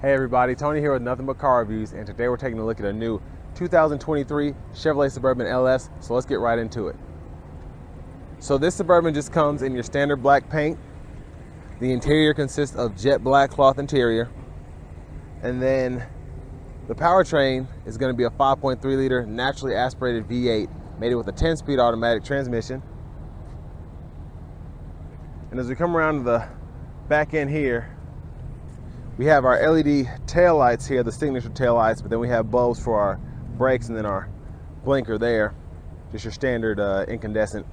Hey everybody, Tony here with Nothing But Car Reviews, and today we're taking a look at a new 2023 Chevrolet Suburban LS, so let's get right into it. So this Suburban just comes in your standard black paint. The interior consists of jet black cloth interior, and then the powertrain is going to be a 5.3 liter naturally aspirated V8 mated with a 10-speed automatic transmission. And as we come around to the back end here, we have our LED tail lights here, the signature tail lights, but then we have bulbs for our brakes and then our blinker there, just your standard incandescent.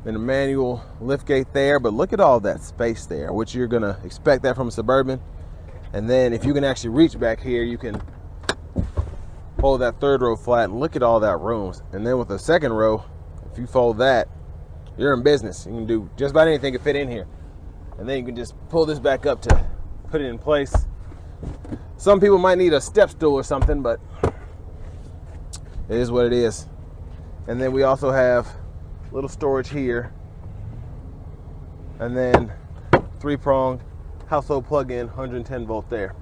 Then a manual liftgate there, but look at all that space there, which you're gonna expect that from a Suburban. And then if you can actually reach back here, you can fold that third row flat and look at all that room. And then with the second row, if you fold that, you're in business. You can do just about anything to fit in here. And then you can just pull this back up to put it in place. Some people might need a step stool or something, but it is what it is. And then we also have a little storage here. And then 3-prong household plug-in, 110 volt there.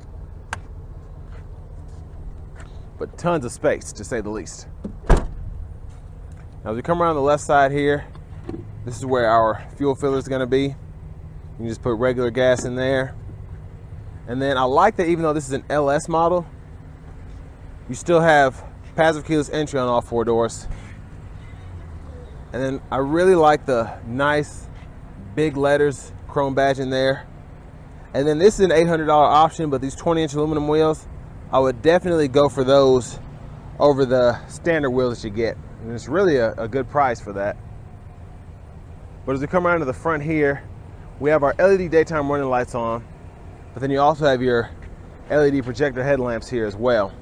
But tons of space, to say the least. Now as we come around the left side here, this is where our fuel filler is going to be. You can just put regular gas in there. And then I like that even though this is an LS model, you still have passive keyless entry on all 4 doors. And then I really like the nice big letters, chrome badge in there. And then this is an $800 option, but these 20-inch aluminum wheels, I would definitely go for those over the standard wheels that you get. And it's really a good price for that. But as we come around to the front here, we have our LED daytime running lights on, but then you also have your LED projector headlamps here as well.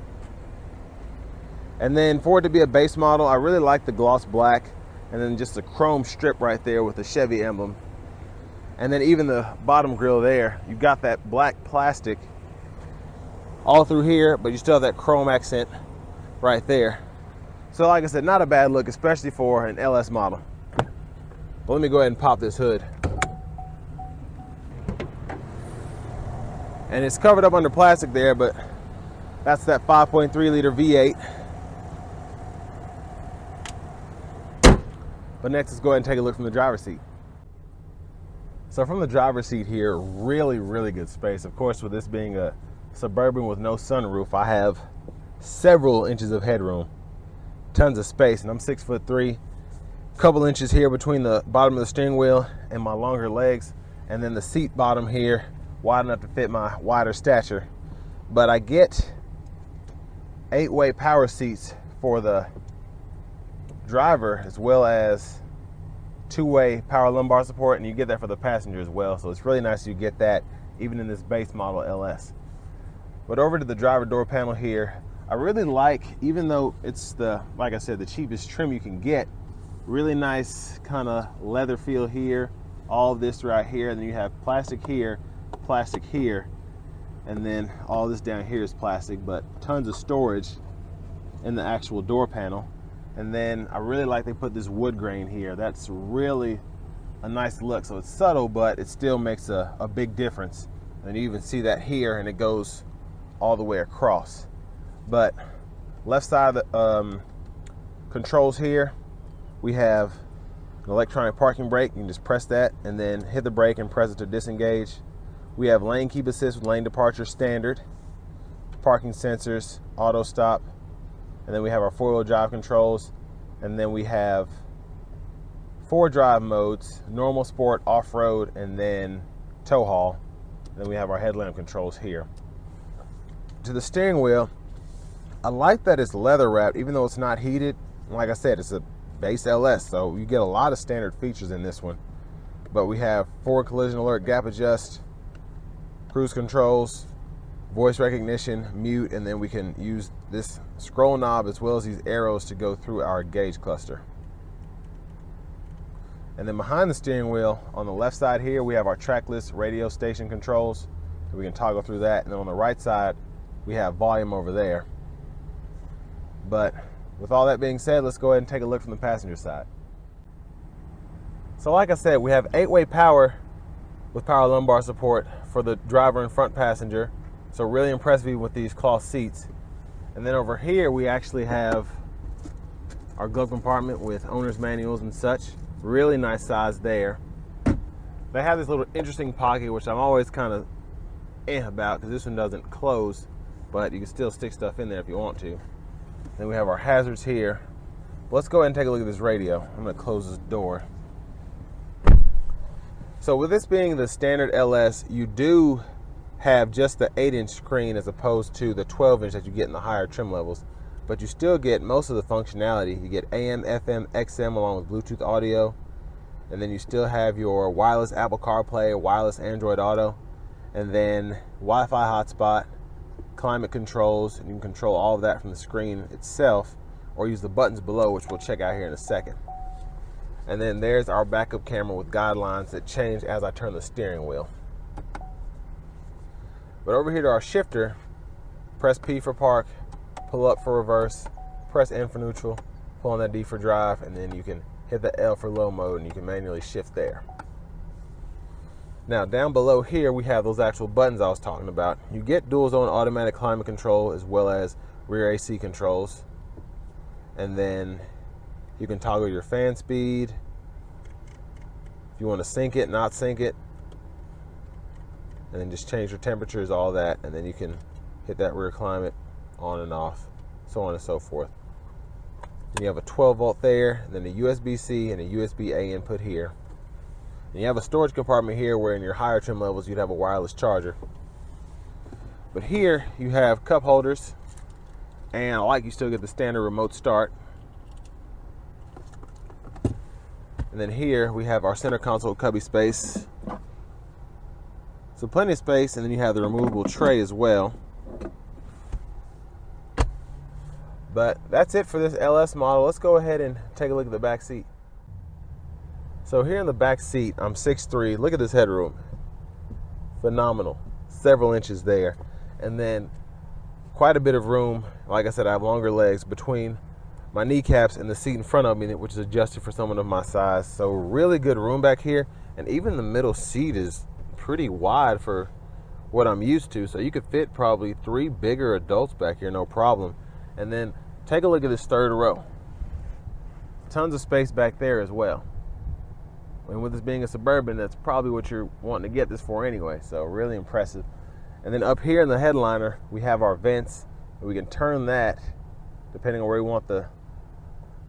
And then for it to be a base model, I really like the gloss black and then just a chrome strip right there with the Chevy emblem. And then even the bottom grille there, you've got that black plastic all through here, but you still have that chrome accent right there. So like I said, not a bad look, especially for an LS model. But let me go ahead and pop this hood. And it's covered up under plastic there, but that's that 5.3 liter V8. But next, let's go ahead and take a look from the driver's seat. So from the driver's seat here, really, really good space. Of course, with this being a Suburban with no sunroof, I have several inches of headroom, tons of space, and I'm 6'3". Couple inches here between the bottom of the steering wheel and my longer legs, and then the seat bottom here wide enough to fit my wider stature. But I get 8-way power seats for the driver as well as 2-way power lumbar support, and you get that for the passenger as well. So it's really nice you get that even in this base model LS. But over to the driver door panel here, I really like, even though it's like I said, the cheapest trim you can get, really nice kind of leather feel here, all of this right here, and then you have plastic here, and then all this down here is plastic, but tons of storage in the actual door panel. And then I really like they put this wood grain here. That's really a nice look. So it's subtle, but it still makes a big difference. And you even see that here, and it goes all the way across. But left side of the controls here, we have an electronic parking brake. You can just press that and then hit the brake and press it to disengage. We have lane keep assist with lane departure standard, parking sensors, auto stop, and then we have our 4-wheel drive controls, and then we have 4 drive modes: normal, sport, off-road, and then tow haul. And then we have our headlamp controls here. To the steering wheel, I like that it's leather wrapped, even though it's not heated. Like I said, it's a base LS, so you get a lot of standard features in this one. But we have forward collision alert, gap adjust, cruise controls, voice recognition, mute, and then we can use this scroll knob as well as these arrows to go through our gauge cluster. And then behind the steering wheel on the left side here, we have our trackless radio station controls, so we can toggle through that. And then on the right side, we have volume over there. But with all that being said, let's go ahead and take a look from the passenger side. So like I said, we have 8-way power with power lumbar support for the driver and front passenger. So really impressed me with these cloth seats. And then over here we actually have our glove compartment with owner's manuals and such. Really nice size there. They have this little interesting pocket, which I'm always kind of about because this one doesn't close, but you can still stick stuff in there if you want to. Then we have our hazards here. Let's go ahead and take a look at this radio. I'm going to close this door. So with this being the standard LS, you do have just the 8-inch screen as opposed to the 12-inch that you get in the higher trim levels, but you still get most of the functionality. You get AM, FM, XM along with Bluetooth audio, and then you still have your wireless Apple CarPlay, wireless Android Auto, and then Wi-Fi hotspot, climate controls, and you can control all of that from the screen itself or use the buttons below, which we'll check out here in a second. And then there's our backup camera with guidelines that change as I turn the steering wheel. But over here to our shifter, press P for park, pull up for reverse, press N for neutral, pull on that D for drive, and then you can hit the L for low mode and you can manually shift there. Now down below here we have those actual buttons I was talking about. You get dual zone automatic climate control as well as rear AC controls. And then you can toggle your fan speed. If you want to sync it, not sync it. And then just change your temperatures, all that. And then you can hit that rear climate on and off, so on and so forth. And you have a 12 volt there, and then a USB-C and a USB-A input here. And you have a storage compartment here where in your higher trim levels you'd have a wireless charger. But here you have cup holders, and I like you still get the standard remote start. And then here we have our center console cubby space. So plenty of space, and then you have the removable tray as well. But that's it for this LS model. Let's go ahead and take a look at the back seat. So here in the back seat, I'm 6'3". Look at this headroom. Phenomenal. Several inches there. And then quite a bit of room. Like I said, I have longer legs between my kneecaps and the seat in front of me, which is adjusted for someone of my size. So really good room back here. And even the middle seat is pretty wide for what I'm used to. So you could fit probably 3 bigger adults back here, no problem. And then take a look at this third row. Tons of space back there as well. And with this being a Suburban, that's probably what you're wanting to get this for anyway. So really impressive. And then up here in the headliner, we have our vents. We can turn that, depending on where we want the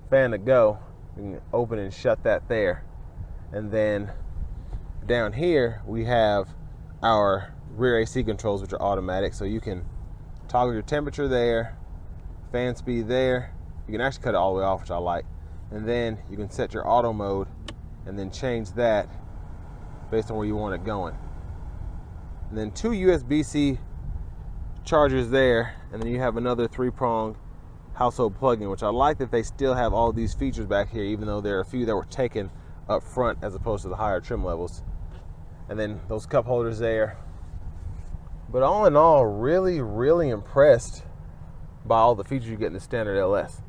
fan to go. We can open and shut that there. And then down here, we have our rear AC controls, which are automatic. So you can toggle your temperature there, fan speed there. You can actually cut it all the way off, which I like. And then you can set your auto mode and then change that based on where you want it going. And then 2 USB-C chargers there, and then you have another 3-prong household plug-in, which I like that they still have all these features back here, even though there are a few that were taken up front as opposed to the higher trim levels. And then those cup holders there. But all in all, really, really impressed by all the features you get in the standard LS.